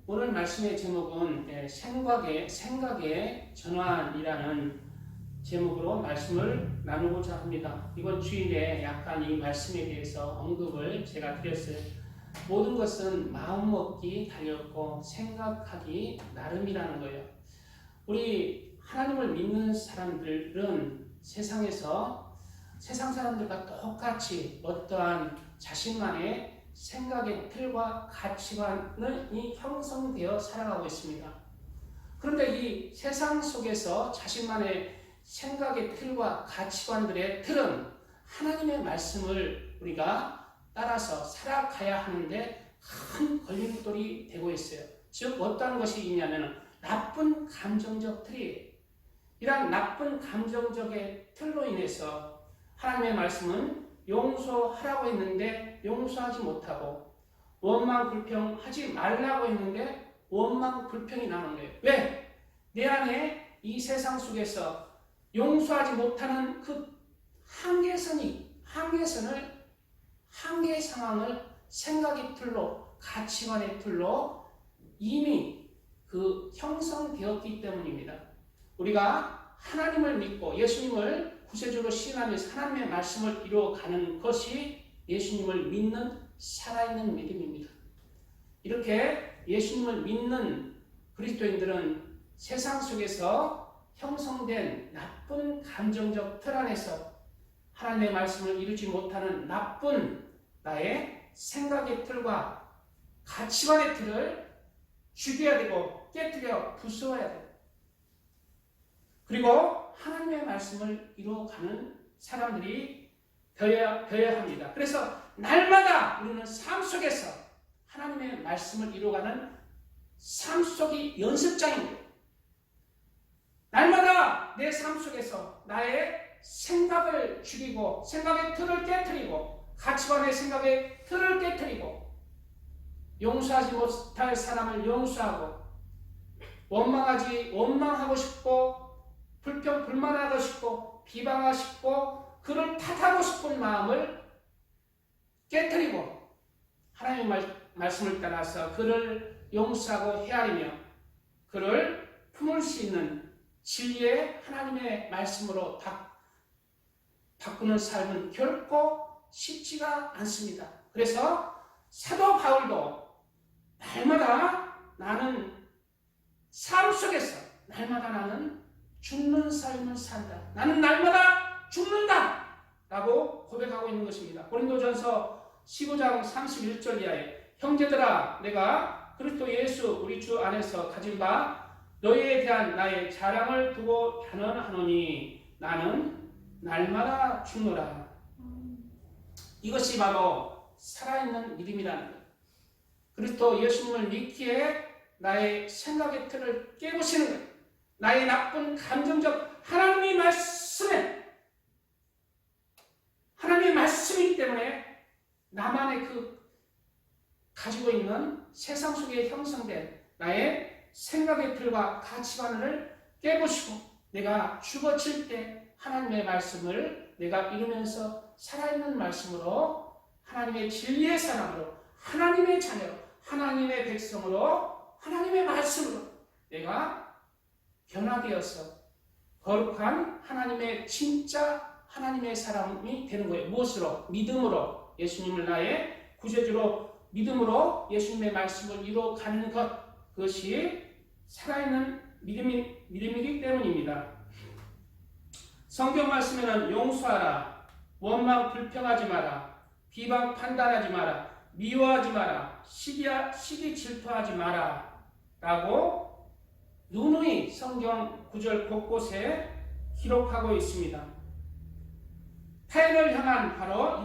오늘 말씀의 제목은 생각의 전환이라는 제목으로 말씀을 나누고자 합니다. 이번 주일에 약간 이 말씀에 대해서 언급을 제가 드렸어요. 모든 것은 마음먹기 달렸고 생각하기 나름이라는 거예요. 우리 하나님을 믿는 사람들은 세상 사람들과 똑같이 어떠한 자신만의 생각의 틀과 가치관이 형성되어 살아가고 있습니다. 그런데 이 세상 속에서 자신만의 생각의 틀과 가치관들의 틀은 하나님의 말씀을 우리가 따라서 살아가야 하는데 큰 걸림돌이 되고 있어요. 즉 어떤 것이 있냐면 나쁜 감정적 틀이에요. 이러한 나쁜 감정적의 틀로 인해서 하나님의 말씀은 용서하라고 했는데 용서하지 못하고 원망 불평하지 말라고 했는데 원망 불평이 나는 거예요. 왜? 내 안에 이 세상 속에서 용서하지 못하는 그 한계 상황을 생각의 틀로 가치관의 틀로 이미 형성되었기 때문입니다. 우리가 하나님을 믿고 예수님을 구세주로 시인하면서 하나님의 말씀을 이루어가는 것이 예수님을 믿는 살아있는 믿음입니다. 이렇게 예수님을 믿는 그리스도인들은 세상 속에서 형성된 나쁜 감정적 틀 안에서 하나님의 말씀을 이루지 못하는 나쁜 나의 생각의 틀과 가치관의 틀을 죽여야 되고 깨뜨려 부수어야 돼요. 그리고 하나님의 말씀을 이루어가는 사람들이 되어야 합니다. 그래서 날마다 우리는 삶 속에서 하나님의 말씀을 이루어가는 삶 속이 연습장입니다. 날마다 내 삶 속에서 나의 생각을 죽이고 생각의 틀을 깨뜨리고 가치관의 생각의 틀을 깨뜨리고 용서하지 못할 사람을 용서하고 원망하고 싶고 불평불만하고 싶고 비방하고 싶고 그를 탓하고 싶은 마음을 깨뜨리고 하나님의 말씀을 따라서 그를 용서하고 헤아리며 그를 품을 수 있는 진리의 하나님의 말씀으로 바꾸는 삶은 결코 쉽지가 않습니다. 그래서 사도 바울도 날마다 나는 삶 속에서 날마다 나는 죽는 삶을 산다. 나는 날마다 죽는다. 라고 고백하고 있는 것입니다. 고린도전서 15장 31절 이하에 형제들아 내가 그리스도 예수 우리 주 안에서 가진 바 너희에 대한 나의 자랑을 두고 단언하노니 나는 날마다 죽노라. 이것이 바로 살아있는 믿음이라는 것. 그리스도 예수님을 믿기에 나의 생각의 틀을 깨부시는 것. 나의 나쁜 감정적 하나님의 말씀이기 때문에 나만의 가지고 있는 세상 속에 형성된 나의 생각의 틀과 가치관을 깨부시고 내가 죽어질 때 하나님의 말씀을 내가 이루면서 살아있는 말씀으로 하나님의 진리의 사람으로 하나님의 자녀로 하나님의 백성으로 하나님의 말씀으로 내가 변화되어서 거룩한 하나님의 진짜 하나님의 사람이 되는 거예요. 무엇으로? 믿음으로 예수님을 나의 구세주로 믿음으로 예수님의 말씀을 이루어가는 그것이 살아있는 믿음이기 때문입니다. 성경 말씀에는 용서하라, 원망 불평하지 마라, 비방 판단하지 마라, 미워하지 마라, 시기 질투하지 마라 라고 누누이 성경 구절 곳곳에 기록하고 있습니다. 타인을 향한 바로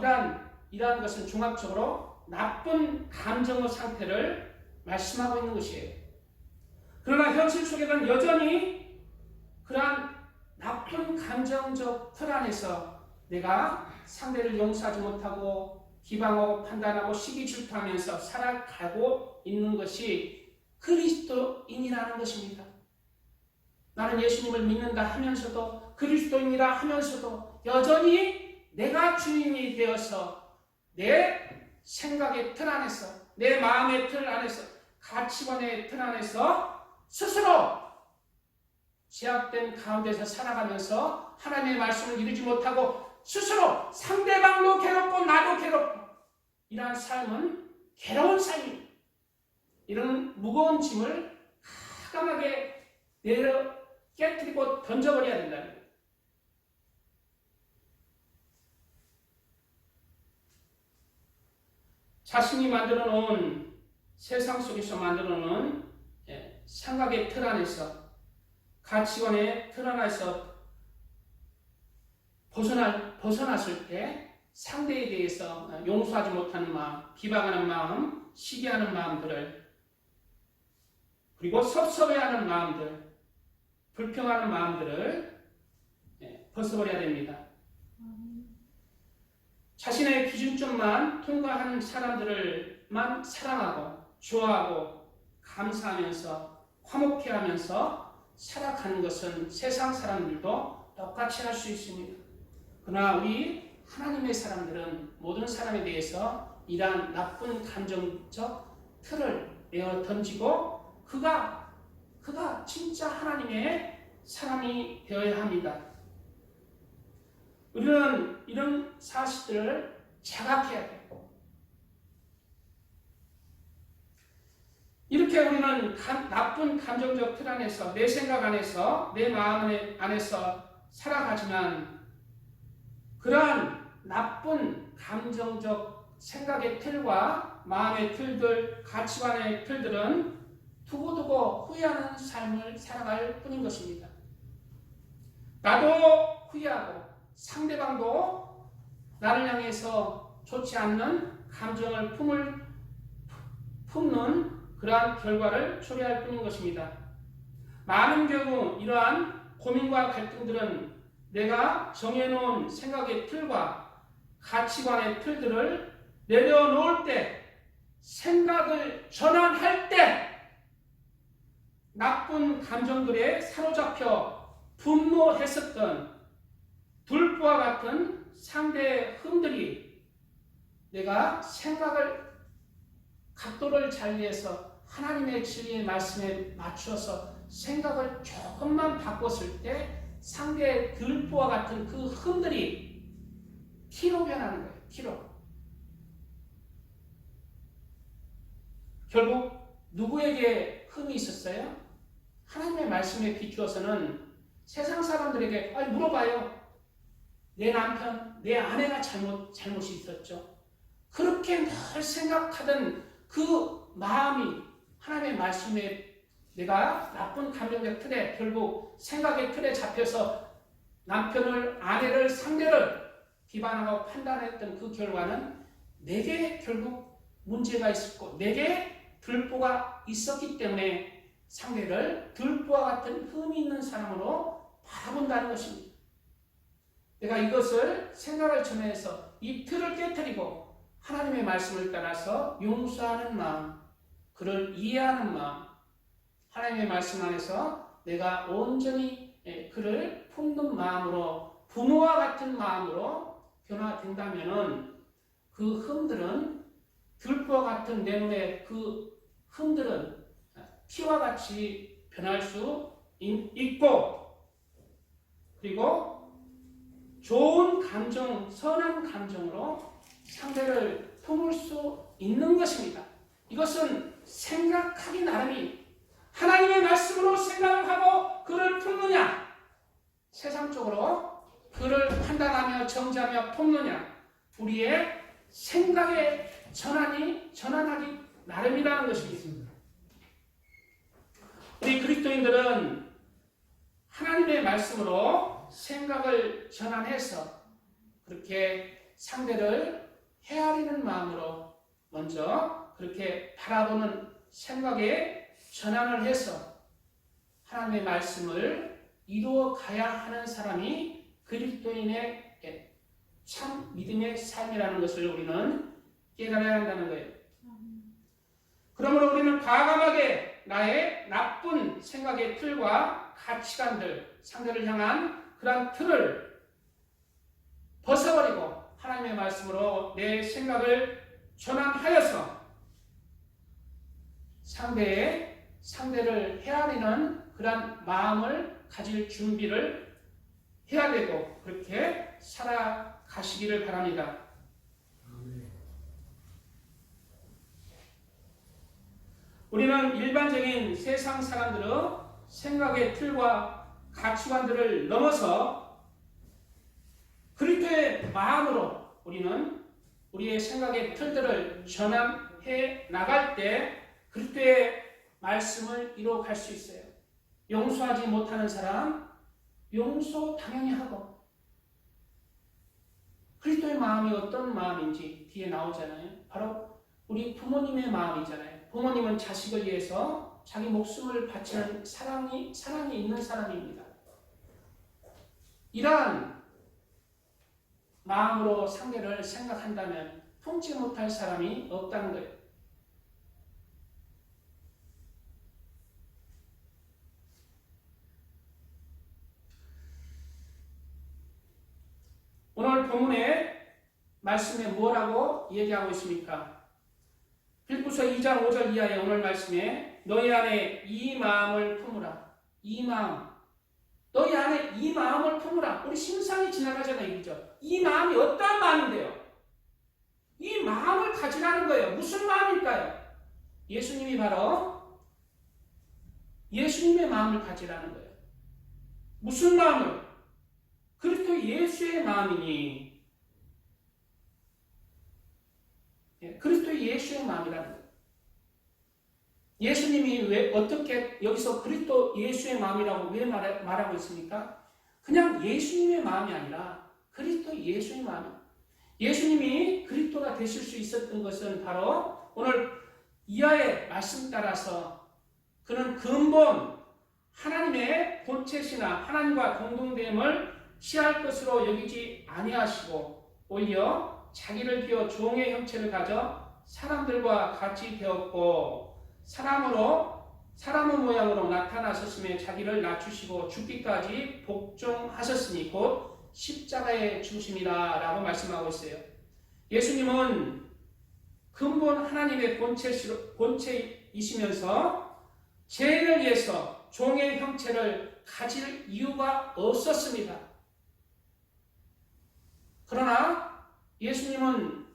이러한 것은 종합적으로 나쁜 감정의 상태를 말씀하고 있는 것이에요. 그러나 현실 속에는 여전히 그러한 나쁜 감정적 틀 안에서 내가 상대를 용서하지 못하고 비방하고 판단하고 시기 질투하면서 살아가고 있는 것이 그리스도인이라는 것입니다. 나는 예수님을 믿는다 하면서도 그리스도인이라 하면서도 여전히 내가 주인이 되어서 내 생각의 틀 안에서 내 마음의 틀 안에서 가치관의 틀 안에서 스스로 제약된 가운데서 살아가면서 하나님의 말씀을 이루지 못하고 스스로 상대방도 괴롭고 나도 괴롭고 이러한 삶은 괴로운 삶입니다. 이런 무거운 짐을 과감하게 내려 깨뜨리고 던져버려야 된다는 거예요. 자신이 만들어 놓은 세상 속에서 만들어 놓은 생각의 틀 안에서 가치관의 틀 안에서 벗어났을 때 상대에 대해서 용서하지 못하는 마음, 비방하는 마음, 시기하는 마음들을 그리고 섭섭해하는 마음들, 불평하는 마음들을 벗어버려야 됩니다. 자신의 기준점만 통과하는 사람들을만 사랑하고 좋아하고 감사하면서 화목해하면서 살아가는 것은 세상 사람들도 똑같이 할 수 있습니다. 그러나 우리 하나님의 사람들은 모든 사람에 대해서 이러한 나쁜 감정적 틀을 내어 던지고 그가 진짜 하나님의 사람이 되어야 합니다. 우리는 이런 사실들을 자각해야 되고 이렇게 우리는 나쁜 감정적 틀 안에서 내 생각 안에서 내 마음 안에서 살아가지만 그러한 나쁜 감정적 생각의 틀과 마음의 틀들, 가치관의 틀들은 두고두고 후회하는 삶을 살아갈 뿐인 것입니다. 나도 후회하고 상대방도 나를 향해서 좋지 않는 감정을 품는 그러한 결과를 초래할 뿐인 것입니다. 많은 경우 이러한 고민과 갈등들은 내가 정해놓은 생각의 틀과 가치관의 틀들을 내려놓을 때, 생각을 전환할 때 나쁜 감정들에 사로잡혀 분노했었던 불꽃과 같은 상대의 흠들이 내가 생각을 각도를 잘리해서 하나님의 진리의 말씀에 맞추어서 생각을 조금만 바꿨을 때 상대의 들보와 같은 그 흠들이 티로 변하는 거예요. 티로. 결국 누구에게 흠이 있었어요? 하나님의 말씀에 비추어서는 세상 사람들에게 물어봐요. 내 남편, 내 아내가 잘못이 있었죠. 그렇게 늘 생각하던 그 마음이 하나님의 말씀에 내가 나쁜 감정의 틀에 결국 생각의 틀에 잡혀서 남편을, 아내를, 상대를 비판하고 판단했던 그 결과는 내게 결국 문제가 있었고 내게 들보가 있었기 때문에 상대를 들보와 같은 흠이 있는 사람으로 바라본다는 것입니다. 내가 이것을 생각을 전해서 이 틀을 깨뜨리고 하나님의 말씀을 따라서 용서하는 마음, 그를 이해하는 마음, 하나님의 말씀 안에서 내가 온전히 그를 품는 마음으로 부모와 같은 마음으로 변화된다면 그 흠들은 들보와 같은 내 눈에 그 흠들은 피와 같이 변할 수 있고 그리고 좋은 감정, 선한 감정으로 상대를 품을 수 있는 것입니다. 이것은 생각하기 나름이 하나님의 말씀으로 생각을 하고 그를 품느냐 세상적으로 그를 판단하며 정죄하며 품느냐 우리의 생각의 전환하기 나름이라는 것입니다. 우리 그리스도인들은 하나님의 말씀으로 생각을 전환해서 그렇게 상대를 헤아리는 마음으로 먼저 그렇게 바라보는 생각에 전환을 해서 하나님의 말씀을 이루어 가야 하는 사람이 그리스도인의 참 믿음의 삶이라는 것을 우리는 깨달아야 한다는 거예요. 그러므로 우리는 과감하게 나의 나쁜 생각의 틀과 가치관들, 상대를 향한 그런 틀을 벗어버리고 하나님의 말씀으로 내 생각을 전환하여서 상대를 헤아리는 그런 마음을 가질 준비를 해야 되고 그렇게 살아가시기를 바랍니다. 우리는 일반적인 세상 사람들의 생각의 틀과 가치관들을 넘어서 그리스도의 마음으로 우리는 우리의 생각의 틀들을 전환해 나갈 때 그리스도의 말씀을 이루어갈 수 있어요. 용서하지 못하는 사람 용서 당연히 하고 그리스도의 마음이 어떤 마음인지 뒤에 나오잖아요. 바로 우리 부모님의 마음이잖아요. 부모님은 자식을 위해서 자기 목숨을 바치는 사랑이 있는 사람입니다. 이러한 마음으로 상대를 생각한다면 품지 못할 사람이 없다는 거예요. 오늘 본문의 말씀에 뭐라고 얘기하고 있습니까? 빌립보서 2장 5절 이하의 오늘 말씀에 너희 안에 이 마음을 품으라. 이 마음. 너희 안에 이 마음을 품으라. 우리 심상이 지나가잖아요. 그죠? 이 마음이 어떠한 마음인데요? 이 마음을 가지라는 거예요. 무슨 마음일까요? 예수님이 바로 예수님의 마음을 가지라는 거예요. 무슨 마음을? 그리스도 예수의 마음이니 그리스도 예수의 마음이라는 거예요. 예수님이 왜 어떻게 여기서 그리스도 예수의 마음이라고 왜 말하고 있습니까? 그냥 예수님의 마음이 아니라 그리스도 예수의 마음이에요. 예수님이 그리스도가 되실 수 있었던 것은 바로 오늘 이하의 말씀 따라서 그는 근본 하나님의 본체시나 하나님과 공동됨을 취할 것으로 여기지 아니하시고 오히려 자기를 비워 종의 형체를 가져 사람들과 같이 되었고 사람의 모양으로 나타나셨으며 자기를 낮추시고 죽기까지 복종하셨으니 곧 십자가의 죽으심이라 라고 말씀하고 있어요. 예수님은 근본 하나님의 본체이시면서 죄인을 위해서 종의 형체를 가질 이유가 없었습니다. 그러나 예수님은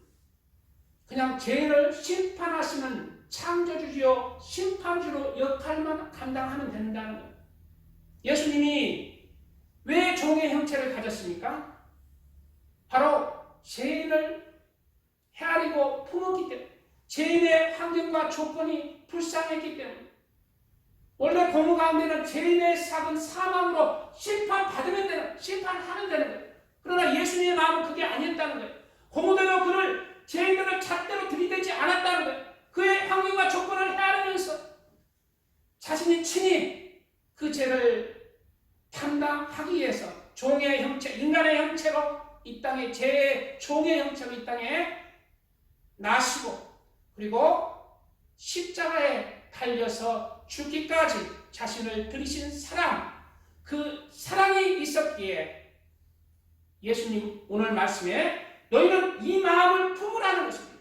그냥 죄를 심판하시는 창조주요 심판주로 역할만 감당하면 된다는 거예요. 예수님이 왜 종의 형체를 가졌습니까? 바로 죄인을 헤아리고 품었기 때문에 죄인의 환경과 조건이 불쌍했기 때문에 원래 공의 가운데는 죄인의 삭은 사망으로 심판하면 되는 거예요. 그러나 예수님의 마음은 그게 아니었다는 거예요. 고무대로 죄인들을 잣대로 들이대지 않았다는 거예요. 그의 환경과 조건을 헤아리면서 자신이 친히 그 죄를 담당하기 위해서 종의 형체, 인간의 형체로 이 땅에 죄의 종의 형체로 이 땅에 나시고 그리고 십자가에 달려서 죽기까지 자신을 들이신 사랑, 그 사랑이 있었기에 예수님 오늘 말씀에 너희는 이 마음을 품으라는 것입니다.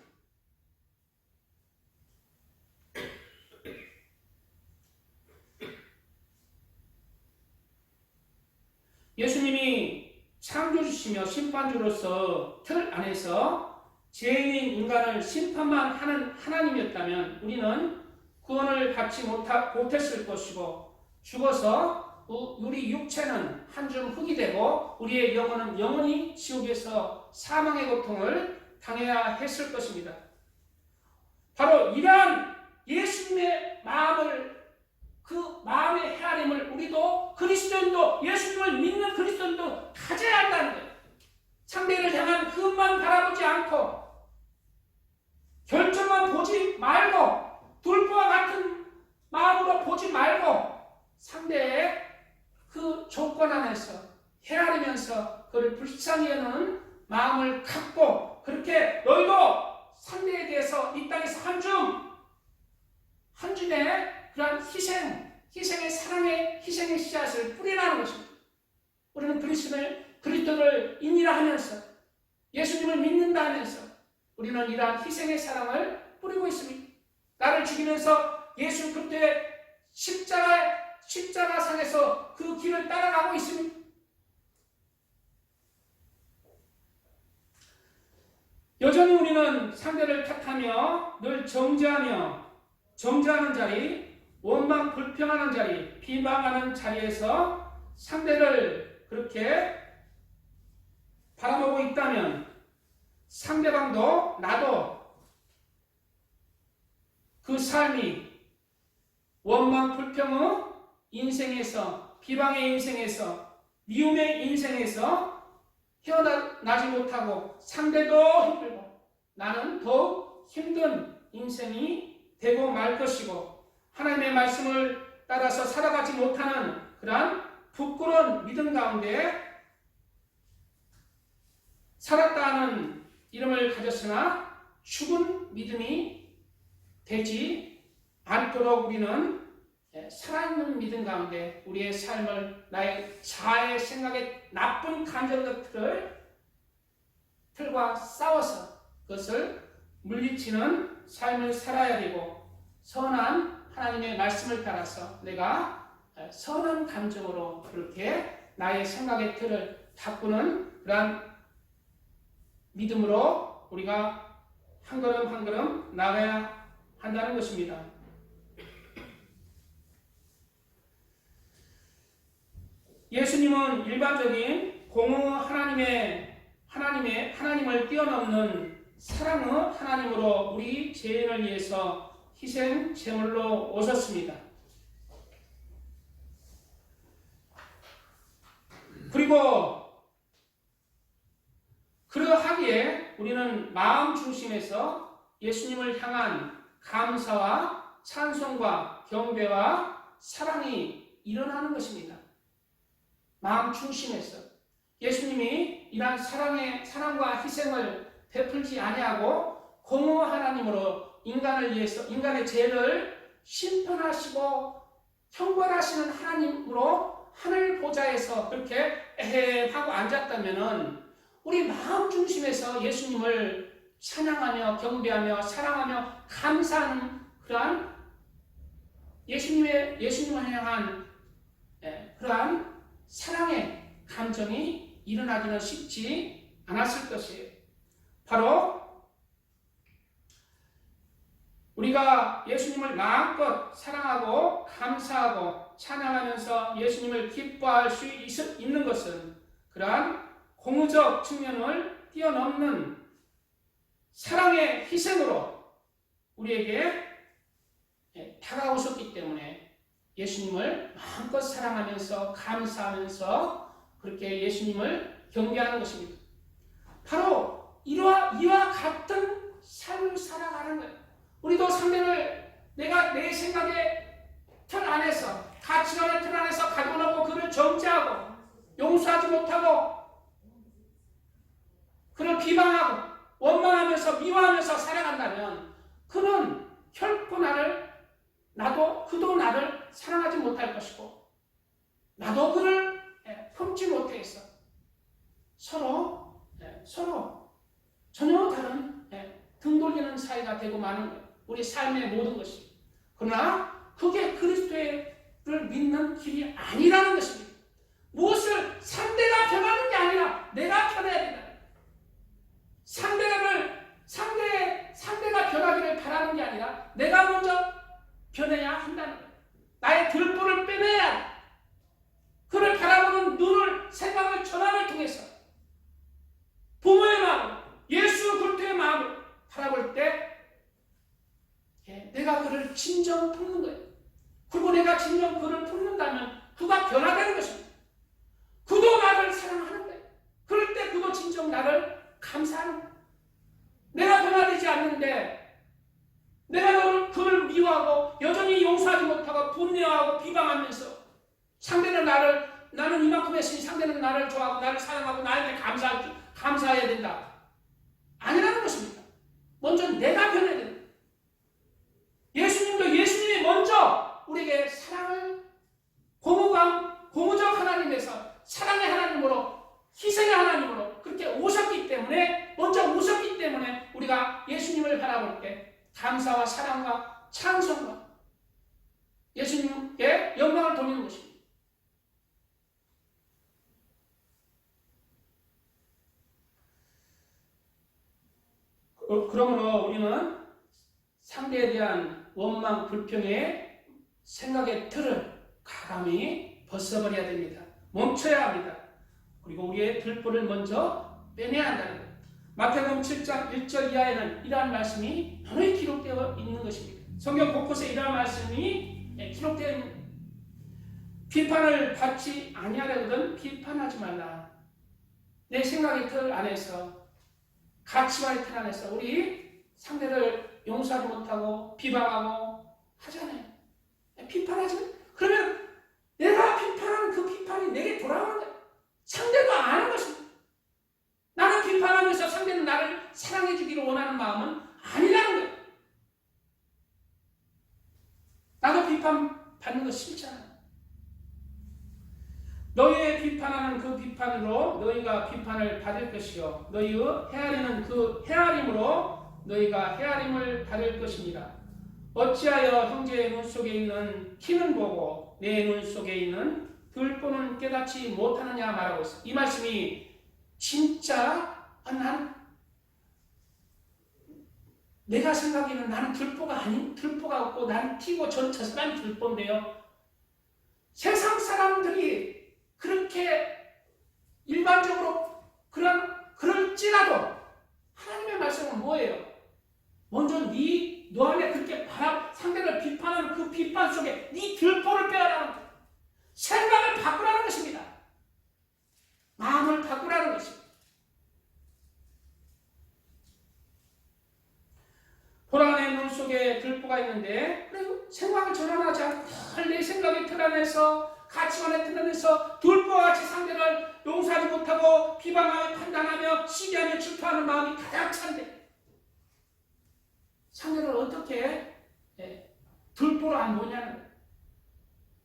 예수님이 창조주시며 심판주로서 틀 안에서 죄인인 인간을 심판만 하는 하나님이었다면 우리는 구원을 받지 못했을 것이고 죽어서 우리 육체는 한 줌 흙이 되고 우리의 영혼은 영원히 지옥에서 사망의 고통을 당해야 했을 것입니다. 바로 이러한 예수님의 마음을 그 마음의 헤아림을 우리도 그리스도인도 예수님을 믿는 그리스도인도 가져야 한다는 거예요. 상대를 향한 흠만 바라보지 않고 결점만 보지 말고 돌보와 같은 마음으로 보지 말고 상대의 그 조건 안에서 헤아리면서 그를 불쌍히 여는 마음을 갖고 그렇게 너희도 상대에 대해서 이 땅에서 한 줌의 그러한 희생의 사랑의 희생의 씨앗을 뿌리라는 것입니다. 우리는 그리스도를 인이라 하면서 예수님을 믿는다 하면서 우리는 이러한 희생의 사랑을 뿌리고 있습니다. 나를 죽이면서 예수 그리스도의 십자가상에서 그 길을 따라가고 있습니다. 여전히 우리는 상대를 탓하며 늘 정죄하는 자리, 원망 불평하는 자리, 비방하는 자리에서 상대를 그렇게 바라보고 있다면 상대방도 나도 그 삶이 원망 불평의 인생에서, 비방의 인생에서, 미움의 인생에서 헤어나지 못하고 상대도 힘들고 나는 더욱 힘든 인생이 되고 말 것이고 하나님의 말씀을 따라서 살아가지 못하는 그러한 부끄러운 믿음 가운데 살았다는 이름을 가졌으나 죽은 믿음이 되지 않도록 우리는 살아있는 믿음 가운데 우리의 삶을 나의 자아의 생각의 나쁜 감정들과 싸워서 그것을 물리치는 삶을 살아야 되고 선한 하나님의 말씀을 따라서 내가 선한 감정으로 그렇게 나의 생각의 틀을 바꾸는 그러한 믿음으로 우리가 한 걸음 한 걸음 나가야 한다는 것입니다. 예수님은 일반적인 공의 하나님을 뛰어넘는 사랑의 하나님으로 우리 죄인을 위해서 희생 제물로 오셨습니다. 그리고 그러하기에 우리는 마음 중심에서 예수님을 향한 감사와 찬송과 경배와 사랑이 일어나는 것입니다. 마음 중심에서 예수님이 이러한 사랑과 희생을 베풀지 아니하고 공의 하나님으로 인간을 위해서 인간의 죄를 심판하시고 형벌하시는 하나님으로 하늘 보좌에서 그렇게 하고 앉았다면은 우리 마음 중심에서 예수님을 찬양하며 경배하며 사랑하며 감사하는 그러한 예수님을 향한 그러한 사랑의 감정이 일어나기는 쉽지 않았을 것이에요. 바로 우리가 예수님을 마음껏 사랑하고 감사하고 찬양하면서 예수님을 기뻐할 수 있는 것은 그러한 공의적 측면을 뛰어넘는 사랑의 희생으로 우리에게 다가오셨기 때문에 예수님을 마음껏 사랑하면서 감사하면서 그렇게 예수님을 경배하는 것입니다. 바로 이와 같은 삶을 살아가는 거예요. 우리도 상대를 내가 내 생각의 틀 안에서 가치관의 틀 안에서 가지고 놓고 그를 정죄하고 용서하지 못하고 그를 비방하고 원망하면서 미워하면서 살아간다면 그는 결코 그도 나를 사랑하지 못할 것이고 나도 그를 품지 못해서 서로 전혀 다른 등 돌리는 사이가 되고 마는 거예요. 우리 삶의 모든 것이. 그러나 그게 그리스도를 믿는 길이 아니라는 것입니다. 무엇을 상대가 변하는 게 아니라 내가 변해야 된다. 상대가 변하기를 바라는 게 아니라 내가 먼저 변해야 한다는 거예요. 나의 들보를 빼내야 그를 바라보는 눈을 생각을 전환을 통해서 부모의 마음, 예수 그리스도의 마음을 바라볼 때 내가 그를 진정 품는 거예요. 그리고 내가 진정 그를 품는다면 그가 변화되는 것입니다. 그도 나를 사랑하는 거예요. 그럴 때 그도 진정 나를 감사하는 거예요. 내가 변화되지 않는데 내가 그를 미워하고 여전히 용서하지 못하고 분노하고 비방하면서 나는 이만큼 했으니 상대는 나를 좋아하고 나를 사랑하고 나한테 감사해야 된다. 아니라는 것입니다. 먼저 내가 변해야 된다. 예수님이 먼저 우리에게 사랑을 공의적 하나님에서 사랑의 하나님으로 희생의 하나님으로 그렇게 오셨기 때문에 우리가 예수님을 바라볼 때 감사와 사랑과 찬송과 예수님께 영광을 돌리는 것입니다. 그러므로 우리는 상대에 대한 원망, 불평의 생각의 틀을 가감히 벗어버려야 됩니다. 멈춰야 합니다. 그리고 우리의 들보를 먼저 빼내야 한다는 것. 마태복음 7장 1절 이하에는 이러한 말씀이 분명히 기록되어 있는 것입니다. 성경 곳곳에 이러한 말씀이 기록되어 있는 것입니다. 비판을 받지 아니하려거든 비판하지 말라. 내 생각의 틀 안에서, 가치관의 틀 안에서 우리 상대를 용서하지 못하고 비방하고 하잖아요. 비판하지. 그러면 내가 비판하는 그 비판이 내게 돌아오는 거예요. 상대도 아는 것입니다. 나는 비판하면서 상대는 나를 사랑해 주기를 원하는 마음은 아니라는 거예요. 나도 비판받는 거 싫잖아요. 너희의 비판하는 그 비판으로 너희가 비판을 받을 것이요 너희의 헤아리는 그 헤아림으로 너희가 헤아림을 받을 것입니다. 어찌하여 형제의 눈 속에 있는 티는 보고 내 눈 속에 있는 들보는 깨닫지 못하느냐 말하고 있어요. 이 말씀이 진짜 내가 생각에는 나는 들보가 아닌 들보가 없고 나는 티고 저 사람이 들보인데요. 세상 사람들이 그렇게 일반적으로 그럴지라도 하나님의 말씀은 뭐예요? 먼저 너 안에 그렇게 상대를 비판하는 그 비판 속에 네 들보를 빼라는 거예요. 생각을 바꾸라는 것입니다. 마음을 바꾸라는 것입니다. 보라의 눈 속에 들보가 있는데 생각을 전환하지 않고 내 생각의 틀 안에서 가치관의 틀 안에서 들보와 같이 상대를 용서하지 못하고 비방하며 판단하며 시기하며 질투하는 마음이 가득 찬데 상대를 어떻게 들보로 안 보냐는 거예요.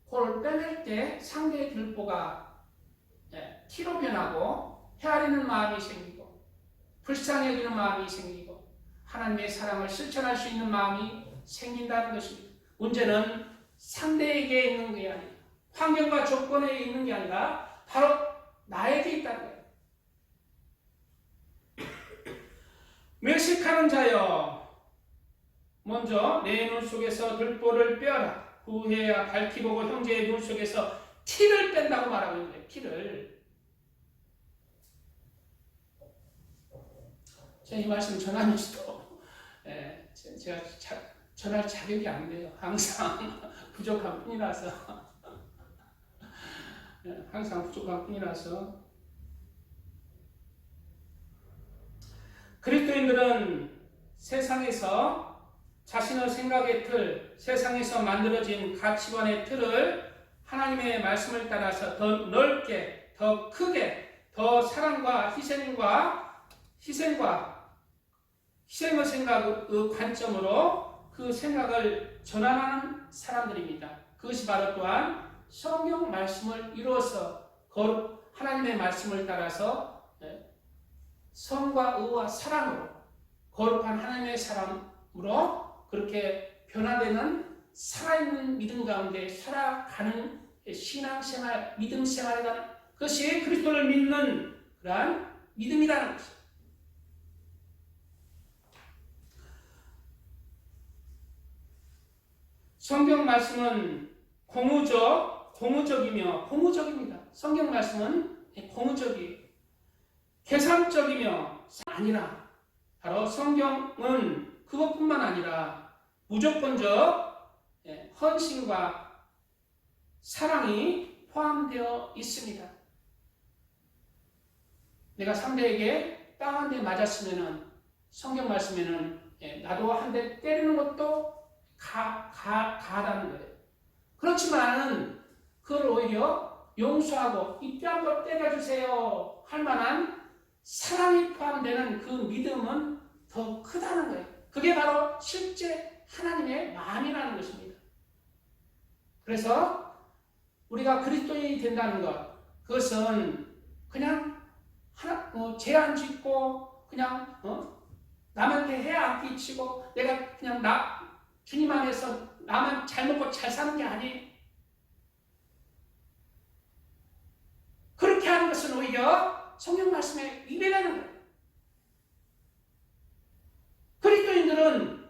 그걸 빼낼 때 상대의 들보가 티로 변하고 헤아리는 마음이 생기고 불쌍히 여기는 마음이 생기고 하나님의 사랑을 실천할 수 있는 마음이 생긴다는 것입니다. 문제는 상대에게 있는 게 아니라 환경과 조건에 있는 게 아니라 바로 나에게 있다는 거예요. 외식하는 자여 먼저 내 눈 속에서 들보를 빼어라. 후회야 밝히 보고 형제의 눈 속에서 티를 뺀다고 말하고 있는 거예요. 티를. 제가 이 말씀 전하면서도 제가 전할 자격이 안 돼요. 항상 부족한 뿐이라서 항상 부족한 뿐이라서 그리스도인들은 세상에서 자신의 생각의 틀, 세상에서 만들어진 가치관의 틀을 하나님의 말씀을 따라서 더 넓게, 더 크게, 더 사랑과 희생의 생각의 관점으로 그 생각을 전환하는 사람들입니다. 그것이 바로 또한 성경 말씀을 이루어서 하나님의 말씀을 따라서 성과 의와 사랑으로 거룩한 하나님의 사람으로 그렇게 변화되는 살아있는 믿음 가운데 살아가는 신앙생활, 믿음 생활이라는 그것이 그리스도를 믿는 그러한 믿음이라는 것입니다. 성경 말씀은 고무적입니다. 성경 말씀은 고무적이에요. 계산적이며 아니라 바로 성경은 그것뿐만 아니라 무조건적 헌신과 사랑이 포함되어 있습니다. 내가 상대에게 땅 한 대 맞았으면은 성경 말씀에는 나도 한 대 때리는 것도 가라는 거예요. 그렇지만은 그걸 오히려 용서하고 이 뼈 한번 때려주세요 할 만한 사랑이 포함되는 그 믿음은 더 크다는 거예요. 그게 바로 실제 하나님의 마음이라는 것입니다. 그래서 우리가 그리스도인이 된다는 것, 그것은 그냥 죄 안 짓고 그냥 남한테 해 안 끼치고 내가 그냥 주님 안에서 나만 잘 먹고 잘 사는 게 아니에요. 그렇게 하는 것은 오히려 성경 말씀에 위배되는 거예요. 그리스도인들은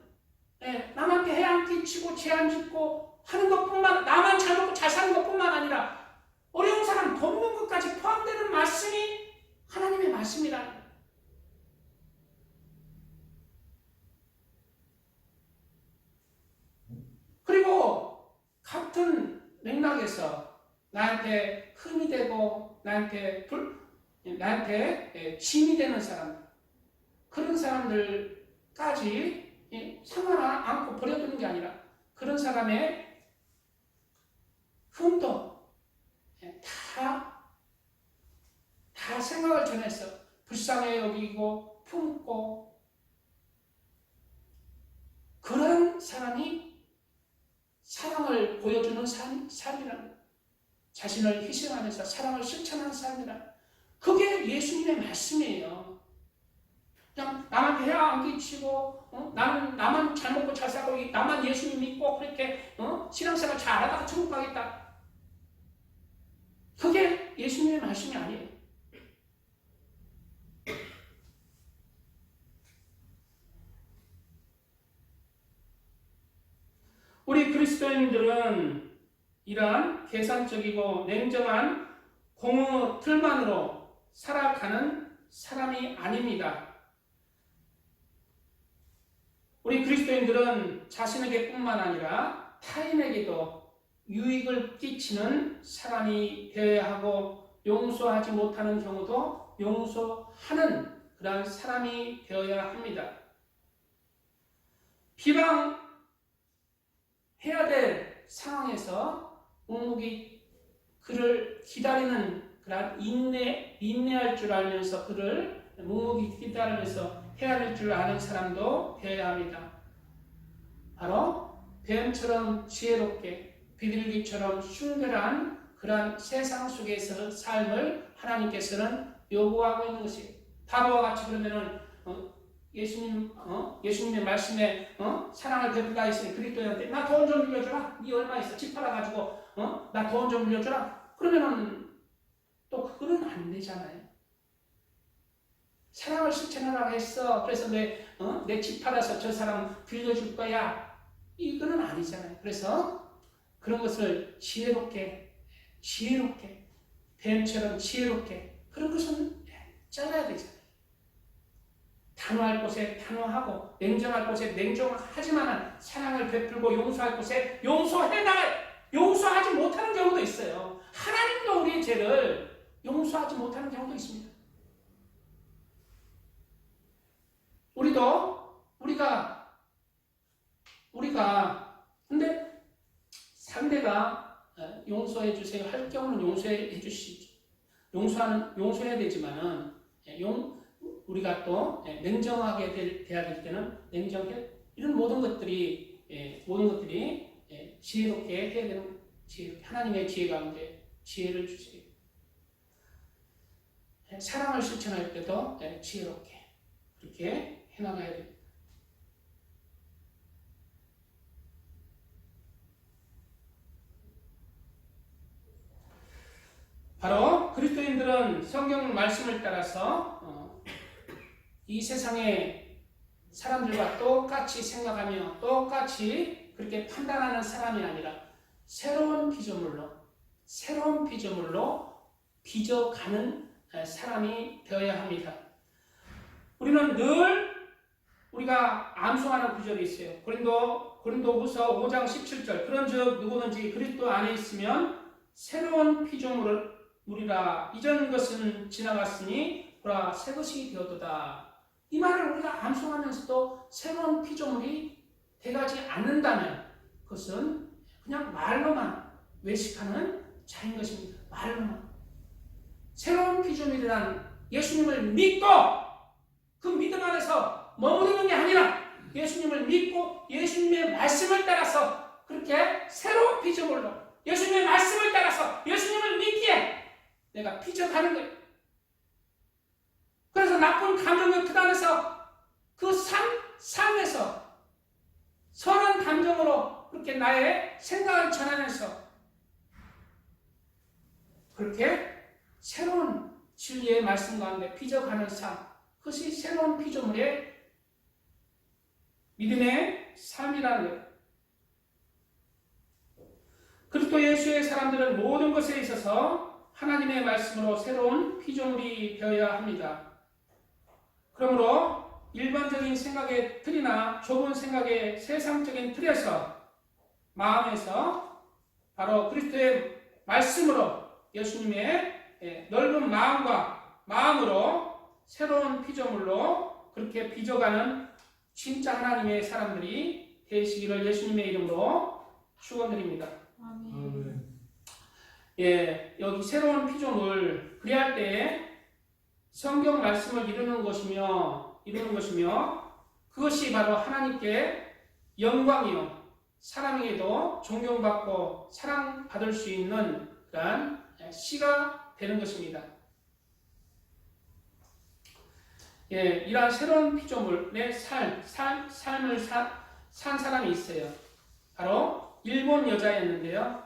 남한테 해 안 끼치고 죄 안 짓고 하는 것뿐만, 나만 잘 먹고 잘 사는 것뿐만 아니라 어려운 사람 돕는 것까지 포함되는 말씀이 하나님의 말씀이라. 그리고 같은 맥락에서 나한테 흠이 되고 나한테 짐이 되는 사람, 그런 사람들까지 상관 않고 버려두는 게 아니라 그런 사람의 흠도 다 생각을 전해서 불쌍히 여기고 품고, 그런 사람이 사랑을 보여주는 삶이라는, 자신을 희생하면서 사랑을 실천하는 삶이라는, 그게 예수님의 말씀이에요. 그냥 남한테 해야 안 끼치고 나는 나만 잘 먹고 잘 살고 나만 예수님 믿고 그렇게 신앙생활 잘하다가 천국 가겠다. 그게 예수님의 말씀이 아니에요. 우리 그리스도인들은 이러한 계산적이고 냉정한 공의 틀만으로 살아가는 사람이 아닙니다. 우리 그리스도인들은 자신에게뿐만 아니라 타인에게도 유익을 끼치는 사람이 되어야 하고, 용서하지 못하는 경우도 용서하는 그러한 사람이 되어야 합니다. 비방해야 될 상황에서 묵묵히 그를 기다리는 그러한 인내할 줄 알면서 그를 묵묵히 기다리면서 해야 될 줄 아는 사람도 되어야 합니다. 바로 뱀처럼 지혜롭게, 비둘기처럼 순결한 그러한 세상 속에서 삶을 하나님께서는 요구하고 있는 것이에요. 바로와 같이 그러면은 예수님의 말씀에 사랑을 베풀다 했으니 그리스도인한테 나 돈 좀 빌려주라. 네 얼마 있어? 집 팔아가지고 나 돈 좀 빌려주라. 그러면은 또 그거는 안 되잖아요. 사랑을 실천하라고 했어. 그래서 내 집 팔아서 저 사람 빌려줄 거야. 이거는 아니잖아요. 그래서 그런 것을 지혜롭게 뱀처럼 지혜롭게 그런 것은 잘라야 되잖아요. 단호할 곳에 단호하고 냉정할 곳에 냉정하지만 사랑을 베풀고 용서할 곳에 용서하지 못하는 경우도 있어요. 하나님도 우리의 죄를 용서하지 못하는 경우도 있습니다. 우리가 근데 상대가 용서해 주세요 할 경우는 용서해 주시죠. 용서해야 되지만은 우리가 또 냉정하게 돼야 될 때는 냉정해, 이런 모든 것들이 지혜롭게 해야 되는, 하나님의 지혜 가운데 지혜를 주세요. 사랑을 실천할 때도 지혜롭게 그렇게 해나가야 됩니다. 바로 그리스도인들은 성경 말씀을 따라서 이 세상의 사람들과 똑같이 생각하며 똑같이 그렇게 판단하는 사람이 아니라 새로운 피조물로 빚어가는 사람이 되어야 합니다. 우리는 늘 우리가 암송하는 구절이 있어요. 고린도후서 5장 17절. 그런즉 누구든지 그리스도 안에 있으면 새로운 피조물이라. 이전 것은 지나갔으니 보라 새 것이 되었도다. 이 말을 우리가 암송하면서도 새로운 피조물이 돼가지 않는다면 그것은 그냥 말로만 외식하는 자인 것입니다. 말로만. 새로운 피조물이란 예수님을 믿고 그 믿음 안에서 머무르는 게 아니라 예수님을 믿고 예수님의 말씀을 따라서 그렇게 새로운 피조물로 예수님의 말씀을 따라서 예수님을 믿기에 내가 빚어가는 거예요. 그래서 나쁜 감정의 그 안에서 그 삶에서 선한 감정으로 그렇게 나의 생각을 전하면서 그렇게 새로운 진리의 말씀 가운데 빚어가는 삶, 그것이 새로운 피조물의 믿음의 삶이라는 거예요. 그리스도 예수의 사람들은 모든 것에 있어서 하나님의 말씀으로 새로운 피조물이 되어야 합니다. 그러므로 일반적인 생각의 틀이나 좁은 생각의 세상적인 틀에서 마음에서 바로 그리스도의 말씀으로 예수님의 넓은 마음으로 새로운 피조물로 그렇게 빚어가는 진짜 하나님의 사람들이 되시기를 예수님의 이름으로 축원드립니다. 아멘. 예, 여기 새로운 피조물 그리할 때 성경 말씀을 이루는 것이며 그것이 바로 하나님께 영광이요 사람에게도 존경받고 사랑받을 수 있는 그러한 시가 되는 것입니다. 예, 이러한 새로운 피조물의 삶을 산 사람이 있어요. 바로 일본 여자였는데요.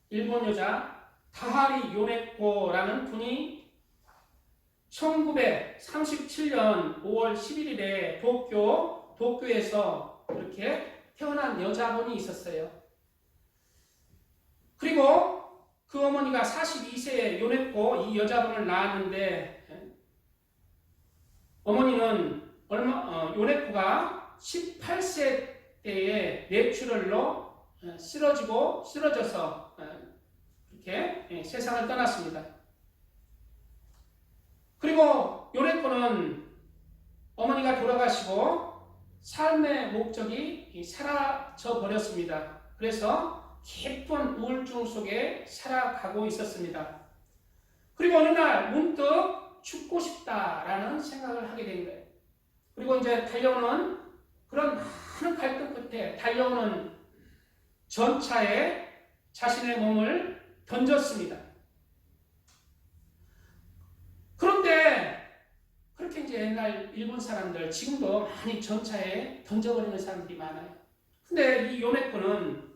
일본 여자 다하리 요네코라는 분이 1937년 5월 11일에 도쿄에서 이렇게 태어난 여자분이 있었어요. 그리고 그 어머니가 42세에 요네코 이 여자분을 낳았는데 어머니는 요네코가 18세 때에 뇌출혈로 쓰러져서 이렇게 세상을 떠났습니다. 그리고 요네코는 어머니가 돌아가시고 삶의 목적이 사라져 버렸습니다. 그래서 깊은 우울증 속에 살아가고 있었습니다. 그리고 어느 날 문득 죽고 싶다라는 생각을 하게 된 거예요. 그리고 이제 달려오는 그런 많은 갈등 끝에 달려오는 전차에 자신의 몸을 던졌습니다. 그런데 그렇게 이제 옛날 일본 사람들 지금도 많이 전차에 던져버리는 사람들이 많아요. 근데 이 요네코는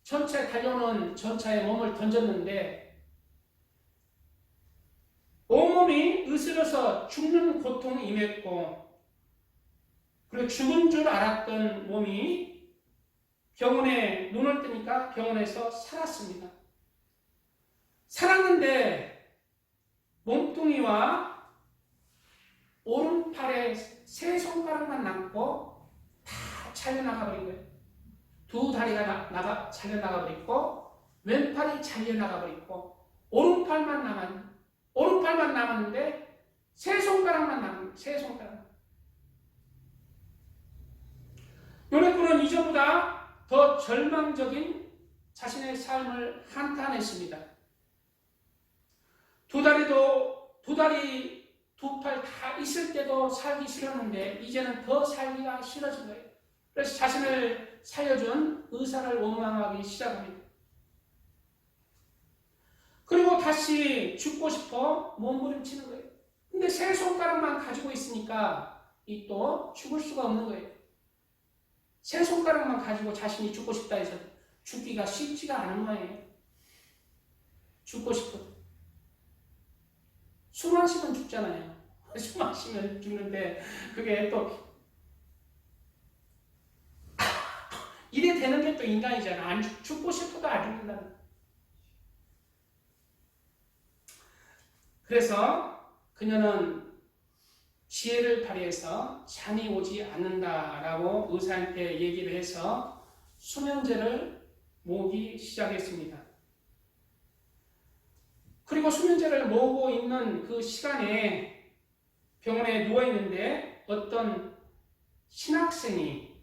전차에 달려오는 전차에 몸을 던졌는데 온몸이 으스러서 죽는 고통이 임했고 그리고 죽은 줄 알았던 몸이 병원에 눈을 뜨니까 병원에서 살았습니다. 살았는데 몸뚱이와 오른팔에 세 손가락만 남고 다 잘려나가버린 거예요. 두 다리가 잘려나가버렸고 왼팔이 잘려나가버렸고 오른팔만 남았는데 세 손가락만 남은 세 손가락. 요네코는 이전보다 더 절망적인 자신의 삶을 한탄했습니다. 두 다리 두 팔 다 있을 때도 살기 싫었는데 이제는 더 살기가 싫어진 거예요. 그래서 자신을 살려준 의사를 원망하기 시작합니다. 그리고 다시 죽고 싶어 몸부림치는 거예요. 근데 세 손가락만 가지고 있으니까 이 또 죽을 수가 없는 거예요. 세 손가락만 가지고 자신이 죽고 싶다 해서 죽기가 쉽지가 않은 거예요. 죽고 싶어. 숨 마시면 죽잖아요. 숨 마시면 죽는데 그게 또 이래 되는 게 또 인간이잖아. 안 죽고 싶어도 안 죽는다는. 그래서 그녀는 지혜를 발휘해서 잠이 오지 않는다라고 의사한테 얘기를 해서 수면제를 모으기 시작했습니다. 그리고 수면제를 모으고 있는 그 시간에 병원에 누워있는데 어떤 신학생이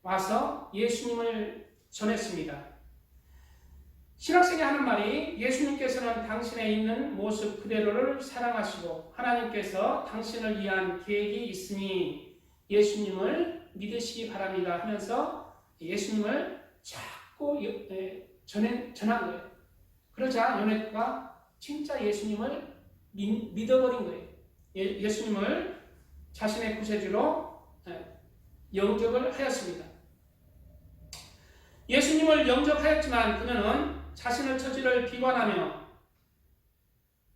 와서 예수님을 전했습니다. 신학생이 하는 말이 예수님께서는 당신의 있는 모습 그대로를 사랑하시고 하나님께서 당신을 위한 계획이 있으니 예수님을 믿으시기 바랍니다 하면서 예수님을 자꾸 전한 거예요. 그러자 요네코가 진짜 예수님을 믿어버린 거예요. 예수님을 자신의 구세주로 영접을 하였습니다. 예수님을 영접하였지만 그녀는 자신의 처지를 비관하며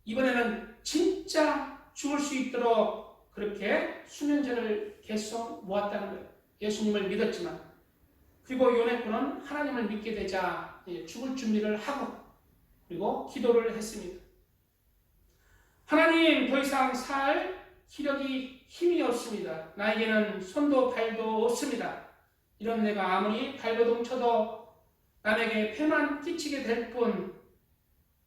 이번에는 진짜 죽을 수 있도록 그렇게 수면제를 계속 모았다는 거예요. 예수님을 믿었지만. 그리고 요네코는 하나님을 믿게 되자 죽을 준비를 하고 그리고 기도를 했습니다. 하나님, 더 이상 살 기력이 힘이 없습니다. 나에게는 손도 발도 없습니다. 이런 내가 아무리 발버둥 쳐도 남에게 폐만 끼치게 될 뿐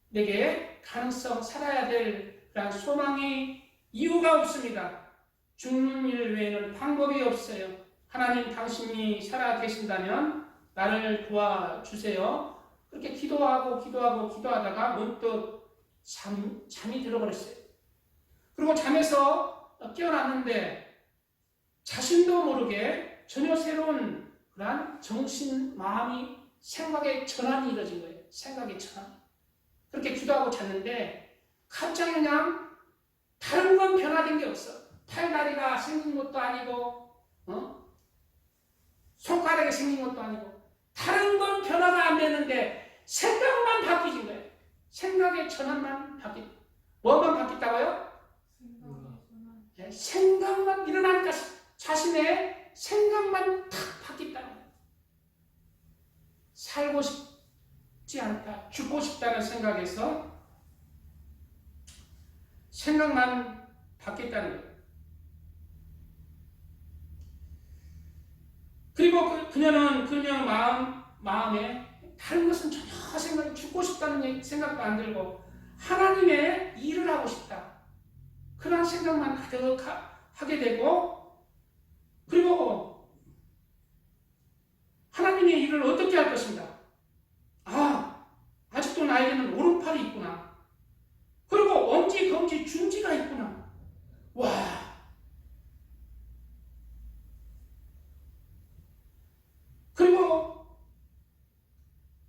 내게 가능성 살아야 될 그런 소망이 이유가 없습니다. 죽는 일 외에는 방법이 없어요. 하나님, 당신이 살아 계신다면 나를 도와주세요. 그렇게 기도하다가 문득 잠이 들어버렸어요. 그리고 잠에서 깨어났는데 자신도 모르게 전혀 새로운 그런 정신, 마음이, 생각의 전환이 이루어진 거예요. 생각의 전환. 그렇게 기도하고 잤는데 갑자기 그냥 다른 건 변화된 게 없어. 팔다리가 생긴 것도 아니고 손가락이 생긴 것도 아니고 다른 건 변화가 안 되는데 생각만 바뀌진 거예요. 생각의 전환만 뭐만 바뀌었다고요? 생각만 일어나니까 자신의 생각만 탁 바뀌었다는 거예요. 살고 싶지 않다, 죽고 싶다는 생각에서 생각만 바뀌었다는 거예요. 그리고 그녀는 그녀 마음에 다른 것은 전혀 생각이, 죽고 싶다는 생각도 안 들고 하나님의 일을 하고 싶다, 그런 생각만 하게 되고, 그리고 하나님의 일을 어떻게 할 것인가. 아직도 나에게는 오른팔이 있구나. 그리고 엄지, 검지, 중지가 있구나. 와. 그리고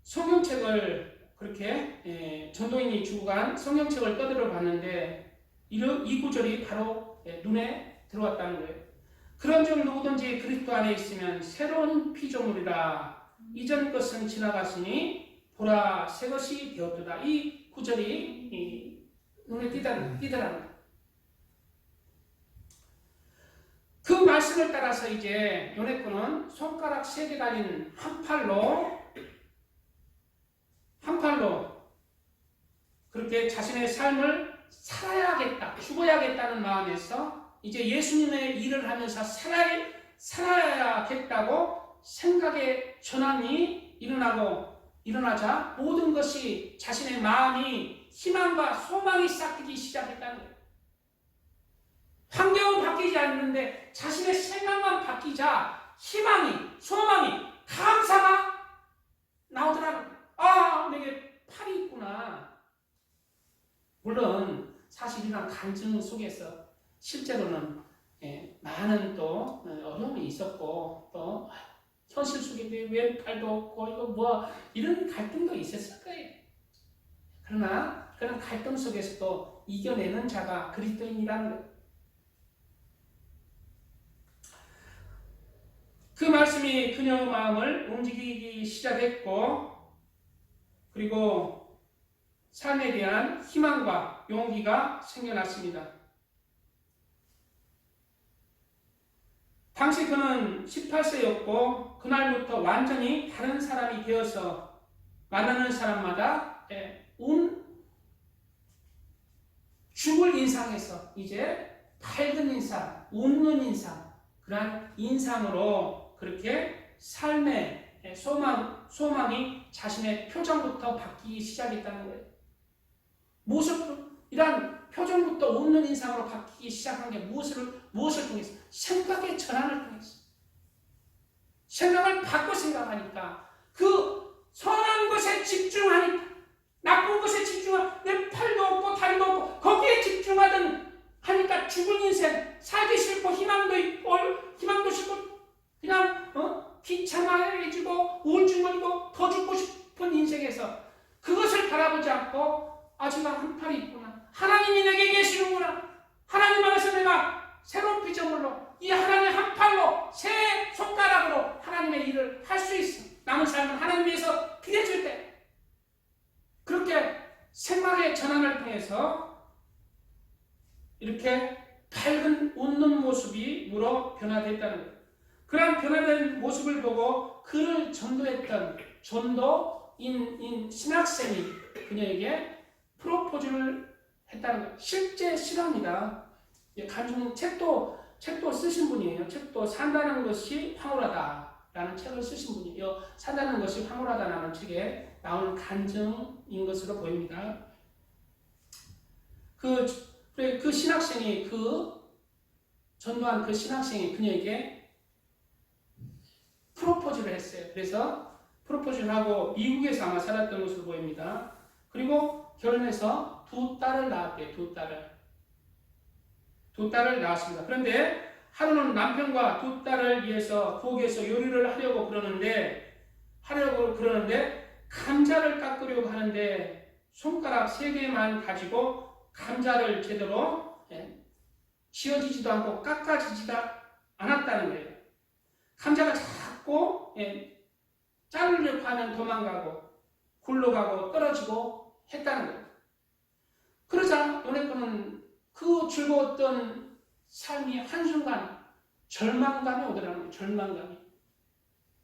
성경책을 그렇게 전도인이 주고 간 성경책을 떠들어 봤는데 이 구절이 바로 눈에 들어왔다는 거예요. 그런즉 누구든지 그리스도 안에 있으면 새로운 피조물이라. 이전 것은 지나갔으니 보라 새 것이 되었도다. 이 구절이 눈에 띄더라는 거예요. 그 말씀을 따라서 이제 요네코는 손가락 3개 달린 한 팔로 그렇게 자신의 삶을 살아야겠다, 죽어야겠다는 마음에서 이제 예수님의 일을 하면서 살아야겠다고 생각의 전환이 일어나자 모든 것이 자신의 마음이 희망과 소망이 싹트기 시작했다는 거예요. 환경은 바뀌지 않는데 자신의 생각만 바뀌자 희망이, 소망이, 감사가 나오더라고요. 내게 팔이 있구나. 물론 사실 이런 간증 속에서 실제로는 많은 또 어려움이 있었고 또 현실 속에 왜 팔도 없고 이거 이런 갈등도 있었을 거예요. 그러나 그런 갈등 속에서도 이겨내는 자가 그리스도인이라는 거예요. 그 말씀이 그녀의 마음을 움직이기 시작했고, 그리고 삶에 대한 희망과 용기가 생겨났습니다. 당시 그는 18세였고 그날부터 완전히 다른 사람이 되어서 만나는 사람마다 죽을 인상에서 이제 밝은 인상, 웃는 인상, 그러한 인상으로 그렇게 삶의 소망이 자신의 표정부터 바뀌기 시작했다는 거예요. 이런 표정부터 웃는 인상으로 바뀌기 시작한 게 무엇을 통해서? 생각의 전환을 통해서. 생각을 바꿔 생각하니까 그 선한 것에 집중하니까, 나쁜 것에 내 팔도 없고 다리도 없고 거기에 하니까 죽은 인생, 살기 싫고 희망도 싫고 그냥 귀찮아해지고 우울증걸리고 더 죽고 싶은 인생에서 그것을 바라보지 않고 아직 한 팔이 있구나, 하나님이 내게 계시는구나, 하나님 안에서 내가 새로운 피조물로 이 하나님의 한 팔로 새 손가락으로 하나님의 일을 할 수 있어, 남은 삶은 하나님 위해서 기대줄 때 그렇게 생각의 전환을 통해서 이렇게 밝은 웃는 모습이 무로 변화됐다는 거예요. 그러한 변화된 모습을 보고 그를 전도했던 전도인 신학생이 그녀에게 프로포즈를 했다는 거예요. 실제 실화입니다. 간중 책도 쓰신 분이에요. 책도 산다는 것이 황홀하다라는 책을 쓰신 분이에요. 산다는 것이 황홀하다라는 책에 나오는 간증인 것으로 보입니다. 그 신학생이 전도한 그 신학생이 그녀에게 프로포즈를 했어요. 그래서 프로포즈를 하고 미국에서 아마 살았던 것으로 보입니다. 그리고 결혼해서 두 딸을 낳았대요. 두 딸을 낳았습니다. 그런데 하루는 남편과 두 딸을 위해서 부엌에서 요리를 하려고 그러는데 감자를 깎으려고 하는데 손가락 3개만 가지고 감자를 제대로 쥐어지지도 않고 깎아지지가 않았다는 거예요. 감자가 자꾸 자르려고 하면 도망가고 굴러가고 떨어지고 했다는 거예요. 그러자 요네코는 그 즐거웠던 삶이 한순간 절망감이 오더라는 거예요. 절망감이.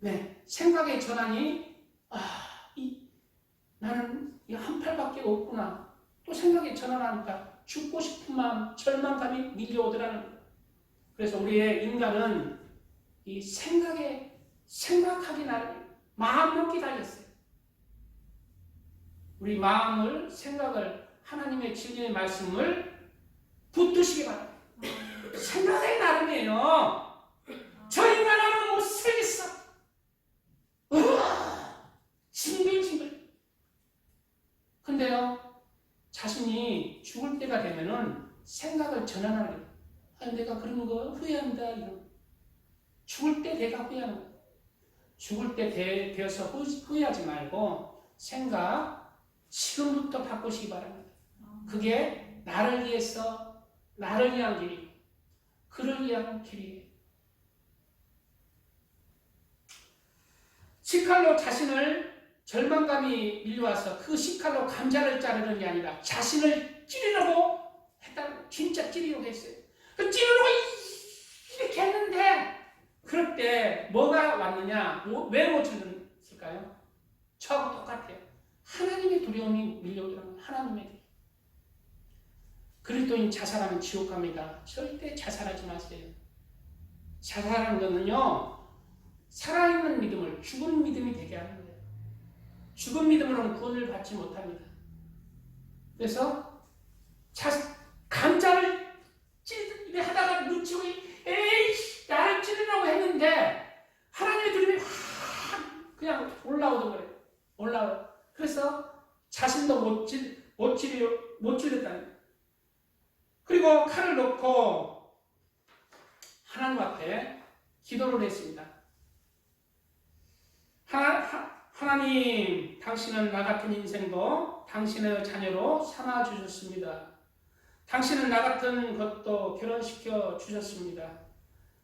네, 생각의 전환이 나는 이 한 팔밖에 없구나. 또 생각이 전환하니까 죽고 싶은 마음, 절망감이 밀려오더라는 거예요. 그래서 우리의 인간은 이 생각하기 나름이에요. 마음 먹기 달렸어요. 우리 마음을, 생각을 하나님의 진리의 말씀을 붙드시기 바랍니다. 생각이 나름이에요. 저 인간하고는 못 살겠어. 징글징글. 근데요, 자신이 죽을 때가 되면은 생각을 전환하는 거예요. 내가 그런 거 후회한다. 이런. 죽을 때 내가 후회하는 거예요. 죽을 때 되어서 후회하지 말고 생각 지금부터 바꾸시기 바랍니다. 그게 나를 위한 길이고 그를 위한 길이에요. 식칼로 자신을 절망감이 밀려와서 그 식칼로 감자를 자르는 게 아니라 자신을 찌르려고 했다는, 진짜 찌르려고 했어요. 그 찌르려고 이렇게 했는데 그럴 때 뭐가 왔느냐? 왜 못 찔렀을까요? 저하고 똑같아요. 하나님의 두려움이 밀려오더라고요. 하나님의 두려움. 그리스도인 자살하면 지옥 갑니다. 절대 자살하지 마세요. 자살하는 것은요, 살아있는 믿음을 죽은 믿음이 되게 하는 거예요. 죽은 믿음으로는 구원을 받지 못합니다. 그래서 감자를 찌르 하다가 눈치고 에이씨 나를 찌르려고 했는데 하나님의 두려움이 확 그냥 올라오더래요. 그래서 자신도 못 찌르다는 거예요. 그리고 칼을 놓고 하나님 앞에 기도를 했습니다. 하나님, 당신은 나 같은 인생도 당신의 자녀로 삼아주셨습니다. 당신은 나 같은 것도 결혼시켜 주셨습니다.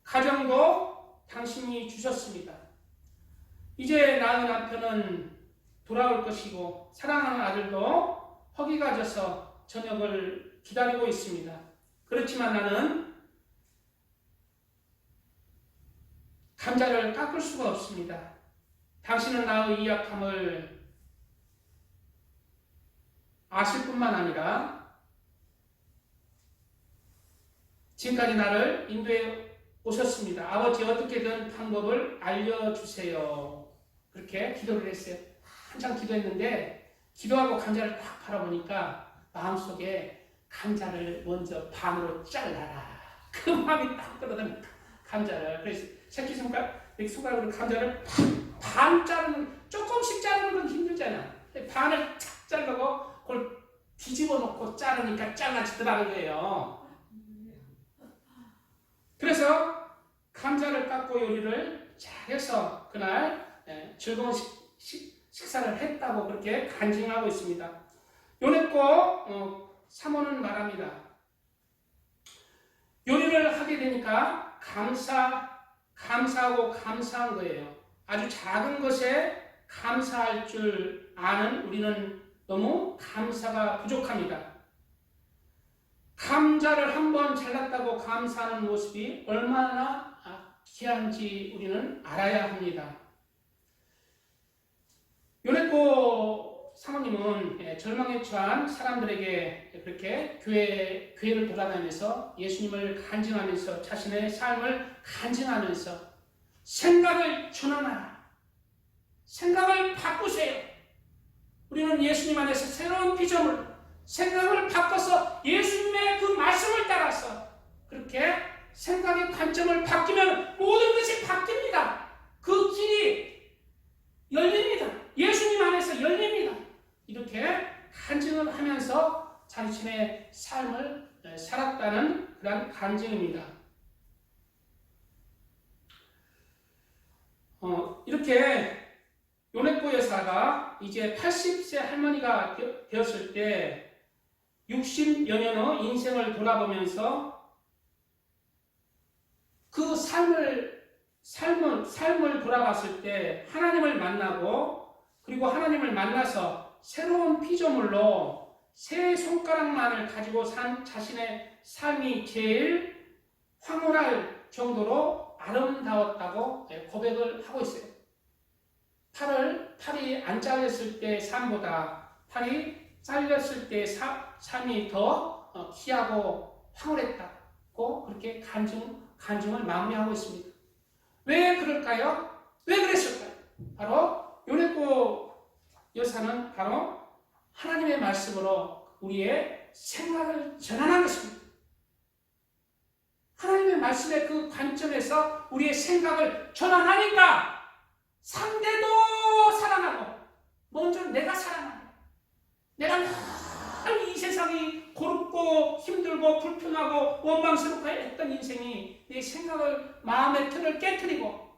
가정도 당신이 주셨습니다. 이제 낳은 남편은 돌아올 것이고 사랑하는 아들도 허기가 져서 저녁을 기다리고 있습니다. 그렇지만 나는 감자를 깎을 수가 없습니다. 당신은 나의 이 약함을 아실 뿐만 아니라 지금까지 나를 인도해 오셨습니다. 아버지 어떻게든 방법을 알려주세요. 그렇게 기도를 했어요. 한참 기도했는데 기도하고 감자를 딱 바라보니까 마음속에 감자를 먼저 반으로 잘라라. 그 마음이 딱 끌어들면 감자를. 그래서 새끼손가락으로 감자를 반 자르는, 조금씩 자르는 건 힘들잖아. 반을 착 자르고 그걸 뒤집어 놓고 자르니까 잘라지더라는 거예요. 그래서 감자를 깎고 요리를 잘해서 그날 즐거운 식사를 했다고 그렇게 간증하고 있습니다. 요네코 사모는 말합니다. 요리를 하게 되니까 감사하고 감사한 거예요. 아주 작은 것에 감사할 줄 아는 우리는 너무 감사가 부족합니다. 감자를 한번 잘랐다고 감사하는 모습이 얼마나 귀한지 우리는 알아야 합니다. 요네코 사모님은 절망에 처한 사람들에게 그렇게 교회를 돌아다니면서 예수님을 간증하면서 자신의 삶을 간증하면서 생각을 전환하라. 생각을 바꾸세요. 우리는 예수님 안에서 새로운 비전을 생각을 바꿔서 예수님의 그 말씀을 따라서 그렇게 생각의 관점을 바뀌면 모든 것이 바뀝니다. 그 길이 열립니다. 예수님 안에서 열립니다. 이렇게 간증을 하면서 자신의 삶을 살았다는 그런 간증입니다. 이렇게 요네코 여사가 이제 80세 할머니가 되었을 때 60여 년 후 인생을 돌아보면서 그 삶을 돌아봤을 때 하나님을 만나고 그리고 하나님을 만나서 새로운 피조물로 세 손가락만을 가지고 산 자신의 삶이 제일 황홀할 정도로 아름다웠다고 고백을 하고 있어요. 팔이 안 잘렸을 때 삶보다 팔이 잘렸을 때 삶이 더 귀하고 황홀했다고 그렇게 간증을 마무리하고 있습니다. 왜 그럴까요? 왜 그랬을까요? 바로 요네코 여사는 바로 하나님의 말씀으로 우리의 생각을 전환한 것입니다. 하나님의 말씀의 그 관점에서 우리의 생각을 전환하니까 상대도 사랑하고 먼저 내가 사랑하고 내가 늘 이 세상이 고롭고 힘들고 불편하고 원망스럽고 했던 인생이 내 생각을 마음의 틀을 깨트리고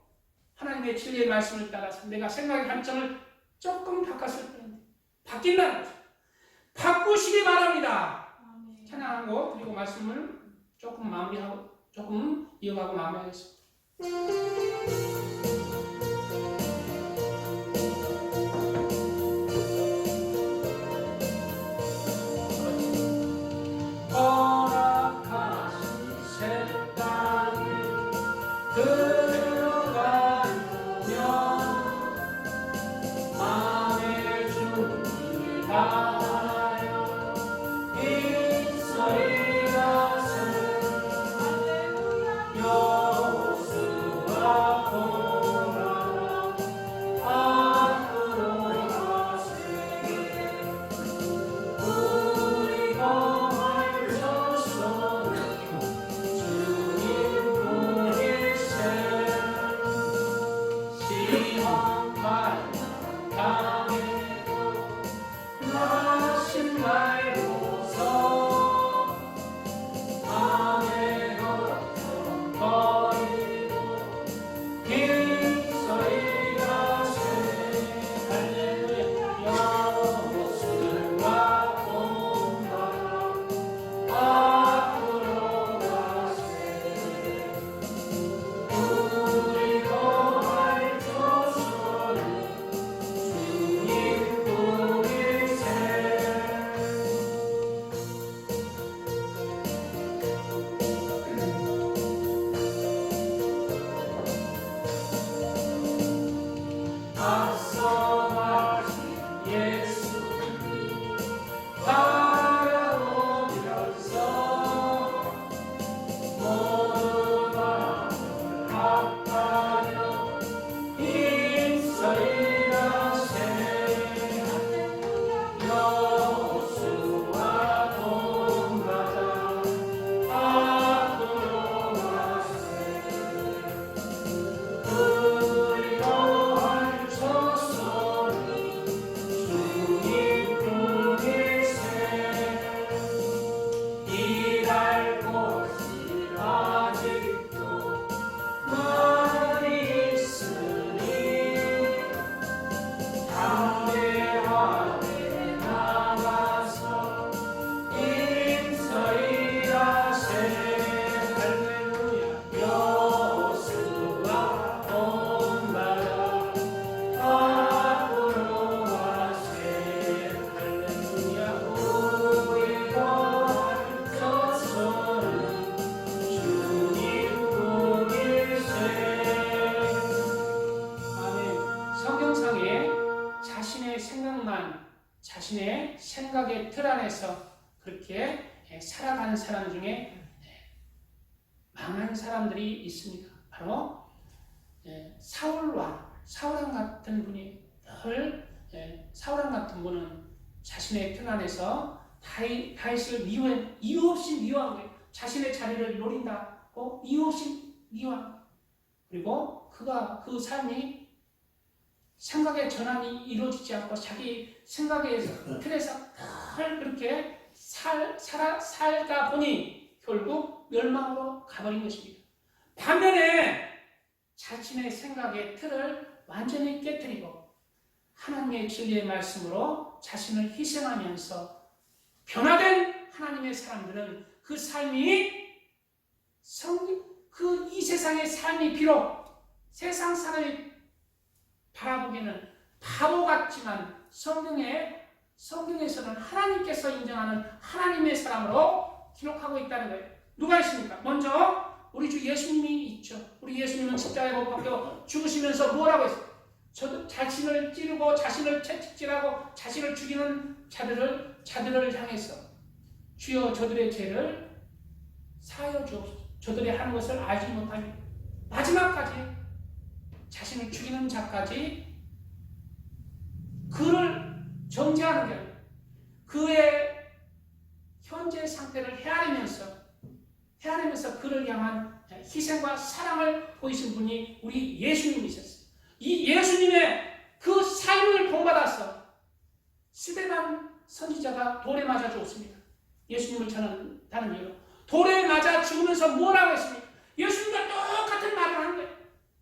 하나님의 진리의 말씀을 따라서 내가 생각의 관점을 조금 바꿨을 때는 바뀐다는 거죠. 바꾸시기 바랍니다. 찬양한 거 그리고 말씀을 조금 마무리하고 조금 이어가고 마무리하겠습니다. 나 자신의 생각의 틀 안에서 그렇게 살아가는 사람 중에 망한 사람들이 있습니다. 바로 사울왕 같은 분이 늘 사울왕 같은 분은 자신의 틀 안에서 다윗을 이유 없이 미워한 거예요. 자신의 자리를 노린다고 이유 없이 미워한. 그리고 그 삶이 생각의 전환이 이루어지지 않고 자기 생각의 틀에서 늘 그렇게 살다 보니 결국 멸망으로 가버린 것입니다. 반면에 자신의 생각의 틀을 완전히 깨뜨리고 하나님의 진리의 말씀으로 자신을 희생하면서 변화된 하나님의 사람들은 그 삶이 이 세상의 삶이 비록 세상 사람이 바라보기에는 바보 같지만 성경에서는 하나님께서 인정하는 하나님의 사람으로 기록하고 있다는 거예요. 누가 있습니까? 먼저 우리 주 예수님이 있죠. 우리 예수님은 십자가에 못 박혀 죽으시면서 뭐라고 했어요? 자신을 찌르고 자신을 채찍질하고 자신을 죽이는 자들을 향해서 주여 저들의 죄를 사하여 주옵소서. 저들이 하는 것을 알지 못하니 마지막까지 자신을 죽이는 자까지 그를 정죄하는 게 아니라 그의 현재 상태를 헤아리면서 그를 향한 희생과 사랑을 보이신 분이 우리 예수님이셨어요. 이 예수님의 그 삶을 본받아서 스데반 선지자가 돌에 맞아 죽었습니다. 예수님을 다른 이유로 돌에 맞아 죽으면서 뭐라고 했습니까? 예수님과 똑같은 말을 하는 거예요.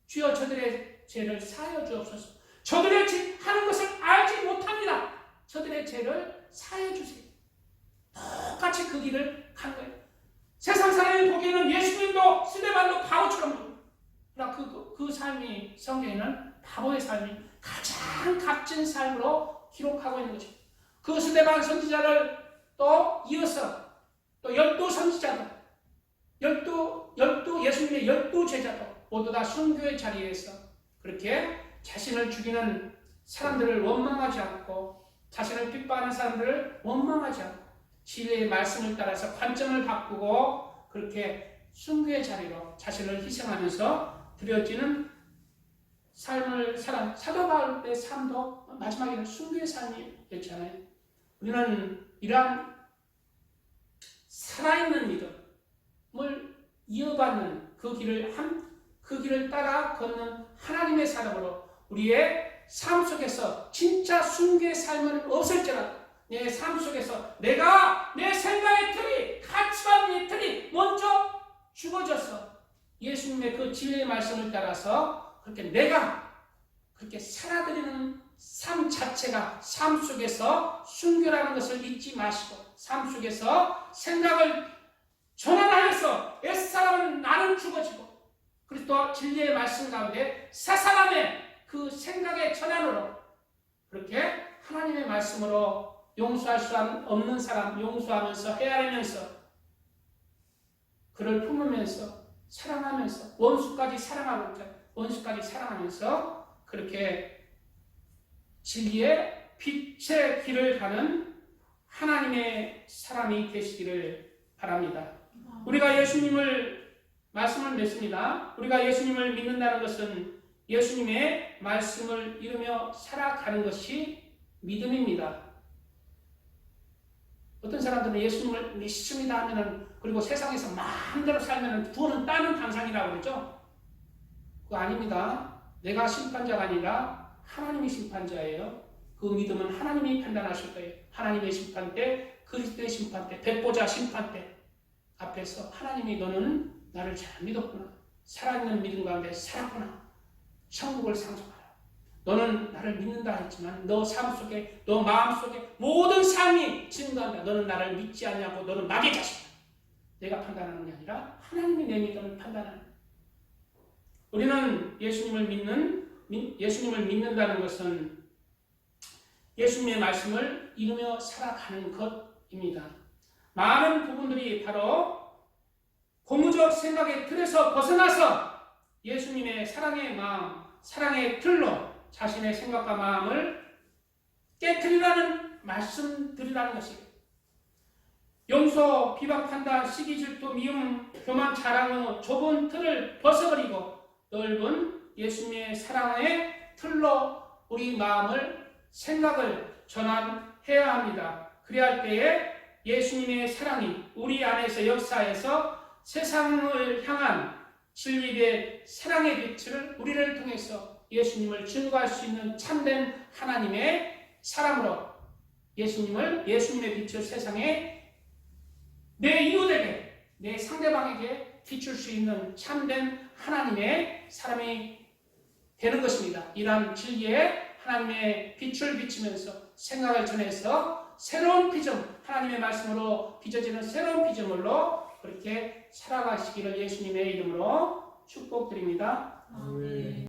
주여 저들의 죄를 사하여 주옵소서. 저들의 죄 하는 것을 알지 못합니다. 저들의 죄를 사하여 주세요. 똑같이 그 길을 간 거예요. 세상 사람이 보기에는 예수님도 스데반도 바보처럼 보입니다. 그러나 그 삶이 성경에는 바보의 삶이 가장 값진 삶으로 기록하고 있는 거죠. 그 스데반 선지자를 또 이어서 또 12 선지자들, 예수님의 12 제자도 모두 다 순교의 자리에서 그렇게 자신을 죽이는 사람들을 원망하지 않고 자신을 핍박하는 사람들을 원망하지 않고 진리의 말씀을 따라서 관점을 바꾸고 그렇게 순교의 자리로 자신을 희생하면서 드려지는 삶을 살아. 사도 바울의 삶도 마지막에는 순교의 삶이었잖아요. 우리는 이러한 살아있는 믿음을 이어받는 그 길을 따라 걷는 하나님의 사람으로 우리의 삶 속에서 진짜 순교의 삶은 없을지라도 내 삶 속에서 내가 내 생각의 틀이 가치관의 틀이 먼저 죽어져서 예수님의 그 진리의 말씀을 따라서 그렇게 내가 그렇게 살아드리는 삶 자체가 삶 속에서 순교라는 것을 잊지 마시고 삶 속에서 생각을 전환하여서 옛사람은 나는 죽어지고 그리스도 진리의 말씀 가운데 새 사람의 그 생각의 전환으로 그렇게 하나님의 말씀으로 용서할 수 없는 사람 용서하면서 헤아리면서 그를 품으면서 사랑하면서 원수까지 사랑하면서 그렇게 진리의 빛의 길을 가는 하나님의 사람이 되시기를 바랍니다. 우리가 예수님을 말씀을 믿습니다. 우리가 예수님을 믿는다는 것은 예수님의 말씀을 이루며 살아가는 것이 믿음입니다. 어떤 사람들은 예수님을 믿습니다 하면은 그리고 세상에서 마음대로 살면은 구원은 따는 당상이라고 그러죠. 그거 아닙니다. 내가 심판자가 아니라 하나님이 심판자예요. 그 믿음은 하나님이 판단하실 거예요. 하나님의 심판 때, 그리스도의 심판 때, 백보자 심판 때 앞에서 하나님이 너는 나를 잘 믿었구나. 살아있는 믿음 가운데 살았구나. 천국을 상속하라. 너는 나를 믿는다 했지만 너 삶 속에, 너 마음 속에 모든 삶이 증거한다. 너는 나를 믿지 않냐고 너는 마귀의 자식이다. 내가 판단하는 게 아니라 하나님이 내 믿음을 판단하는 거예요. 우리는 예수님을 믿는다는 것은 예수님의 말씀을 이루며 살아가는 것입니다. 많은 부분들이 바로 고무적 생각의 틀에서 벗어나서 예수님의 사랑의 마음, 사랑의 틀로 자신의 생각과 마음을 깨트리라는 말씀드리라는 것이에요. 용서, 비방, 판단, 시기, 질투, 미움, 교만, 자랑의 좁은 틀을 벗어버리고 넓은 예수님의 사랑의 틀로 우리 마음을, 생각을 전환해야 합니다. 그래야 할 때에 예수님의 사랑이 우리 안에서 역사해서 세상을 향한 진리의 사랑의 빛을 우리를 통해서 예수님을 증거할 수 있는 참된 하나님의 사람으로 예수님의 빛을 세상에 내 이웃에게, 내 상대방에게 비출 수 있는 참된 하나님의 사람이 되는 것입니다. 이러한 진리에 하나님의 빛을 비치면서 생각을 전해서 새로운 피점, 하나님의 말씀으로 빚어지는 새로운 피조물로 그렇게 살아가시기를 예수님의 이름으로 축복드립니다. 아멘.